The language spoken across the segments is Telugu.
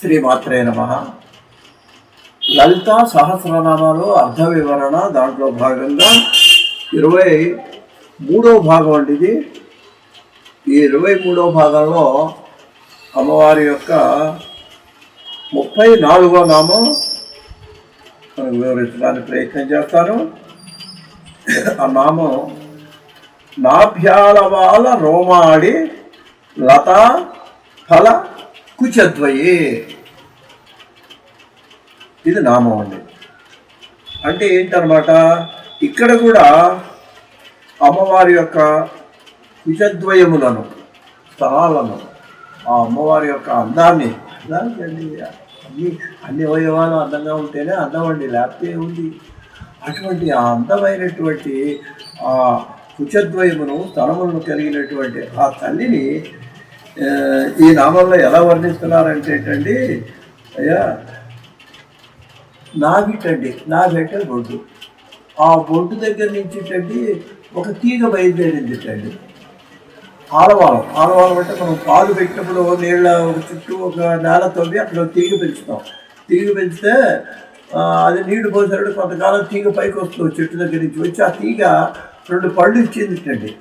శ్రీమాత్రే నమః. లలితా సహస్రనామాలు అర్ధ వివరణ దాంట్లో భాగంగా 23వ భాగం అండి ఇది. ఈ 23వ భాగంలో అమ్మవారి యొక్క 34వ నామం మనకు వివరించడానికి ప్రయత్నం చేస్తాను. ఆ నామం నాభ్యాలవాల రోమాడి లతా ఫల కుచద్వయే. ఇది నామం అండి. అంటే ఏంటన్నమాట, ఇక్కడ కూడా అమ్మవారి యొక్క కుచద్వయములను స్థలాలను ఆ అమ్మవారి యొక్క అందాన్ని అన్ని అవయవాలు అందంగా ఉంటేనే అందం అండి, లేకపోతే ఉంది. అటువంటి ఆ అందమైనటువంటి ఆ కుచద్వయమును స్థలములను కలిగినటువంటి ఆ తల్లిని ఈ నామంలో ఎలా వర్ణిస్తున్నారంటే ఏంటండి, అయ్యా నాభిటండి, నాభిట బొడ్డు, ఆ బొడ్డు దగ్గర నుంచి ఒక తీగ బయలుదేరిందిటండి. ఆలవాలం అంటే మనం పాలు పెట్టినప్పుడు నీళ్ళ ఒక చుట్టూ ఒక నేల తవ్వి అక్కడ తీగ పెంచుతాం. తీగ పెంచితే అది నీళ్లు పోసినప్పుడు కొంతకాలం తీగ పైకి వస్తుంది, చెట్టు దగ్గర నుంచి వచ్చి ఆ తీగ 2 పళ్ళు ఇచ్చిందిటండి.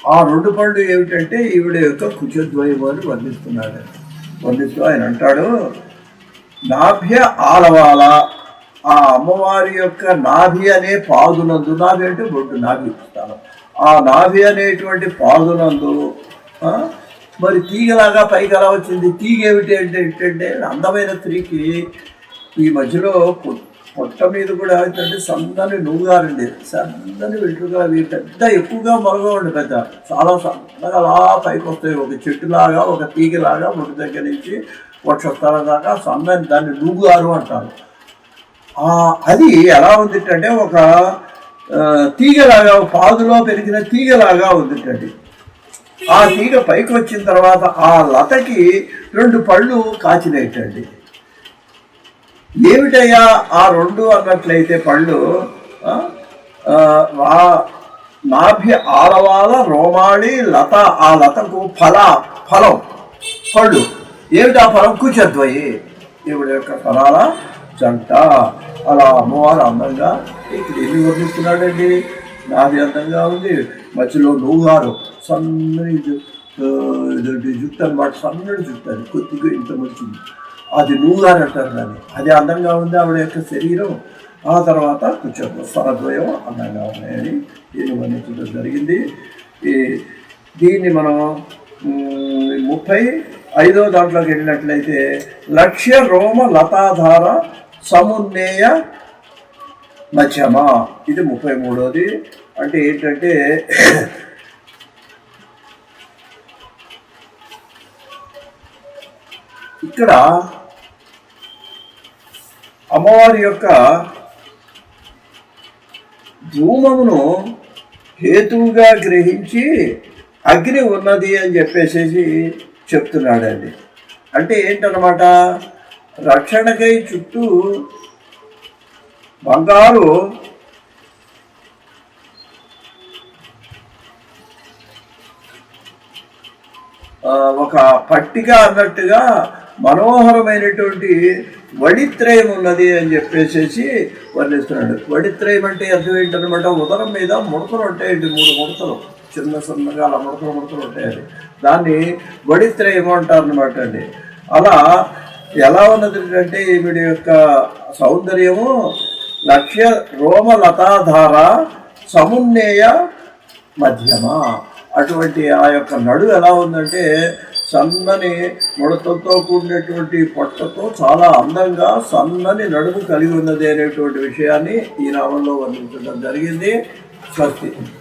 ఆ 2 పళ్ళు ఏమిటంటే ఈవిడ యొక్క కుచద్వయము అని వర్ణిస్తూ ఆయన అంటాడు, నాభ్య ఆలవాల, ఆ అమ్మవారి యొక్క నాభి అనే పాదునందు, నాభి అంటే బొడ్డు, నాభి స్థానం, ఆ నాభి అనేటువంటి పాదునందు మరి తీగలాగా పైకి ఎలా వచ్చింది? తీగ ఏమిటి అంటే అందమైన స్త్రీకి ఈ మధ్యలో పొట్ట మీద కూడా ఏంటంటే సన్నని నువ్వుగారండి, సన్నని వెంట్రుగా, అవి పెద్ద ఎక్కువగా మొలగవండి, పెద్ద చాలా సన్నగా అలా పైకి వస్తాయి. ఒక చెట్టులాగా ఒక తీగలాగా ముడి దగ్గర నుంచి వక్షస్థలం దాకా సన్నని, దాన్ని నువ్వుగారు అంటారు. అది ఎలా ఉందిటంటే ఒక తీగలాగా, పాదులో పెరిగిన తీగలాగా ఉందిటండి. ఆ తీగ పైకి వచ్చిన తర్వాత ఆ లతకి 2 పళ్ళు కాచినట్టండి. ఏమిటయ్యా ఆ 2 అన్నట్లయితే పళ్ళు, నాభి ఆలవాల రోమాళి లత, ఆ లతకు ఫలం పళ్ళు. ఏమిటి ఆ ఫలం? కుచద్వయే, ఈవిడ యొక్క ఫలాల జంట. అలా అమ్మవారు అందంగా ఇక్కడ ఏమి వర్ణిస్తున్నాడండి, నాభి అందంగా ఉంది, మధ్యలో నువ్వుగారు, సన్నని జుట్టు అనమాట, సన్నటి జుట్టు, అది కొద్దిగా ఇంత వచ్చింది, అది నువ్వుగారు అంటారు దాన్ని. అది అందంగా ఉంది ఆవిడ యొక్క శరీరం. ఆ తర్వాత కొంచెం స్వరద్వయం అందంగా ఉన్నాయని దీన్ని వర్ణించడం జరిగింది. దీన్ని మనం 35వ దాంట్లోకి వెళ్ళినట్లయితే లక్ష్య రోమ లతాధార సమున్నేయ మధ్యమ, ఇది 33వది. అంటే ఏంటంటే ఇక్కడ అమ్మవారి యొక్క ధూమమును హేతువుగా గ్రహించి అగ్ని ఉన్నది అని చెప్పేసి చెప్తున్నాడండి. అంటే ఏంటన్నమాట, రక్షణకై చుట్టూ బంగారు ఒక పట్టిక అన్నట్టుగా మనోహరమైనటువంటి వడిత్రయం ఉన్నది అని చెప్పేసి వర్ణిస్తున్నాడు. వడిత్రయం అంటే అర్థం ఏంటనమాట, ఉదరం మీద ముడతలు ఉంటాయండి, 3 ముడతలు, చిన్న సన్నగా అలా ముడతలు ఉంటాయండి, దాన్ని వడిత్రయం అంటారనమాట అండి. అలా ఎలా ఉన్నది అంటే ఈవిడ యొక్క సౌందర్యము లక్ష్య రోమలతాధార సమున్నేయ మధ్యమ. అటువంటి ఆ యొక్క నడు ఎలా ఉందంటే సన్నని ముడతలతో కూడినటువంటి పొట్టతో చాలా అందంగా సన్నని నడుము కలిగి ఉన్నది అనేటువంటి విషయాన్ని ఈ నామంలో వర్ణించడం జరిగింది. స్వస్తి.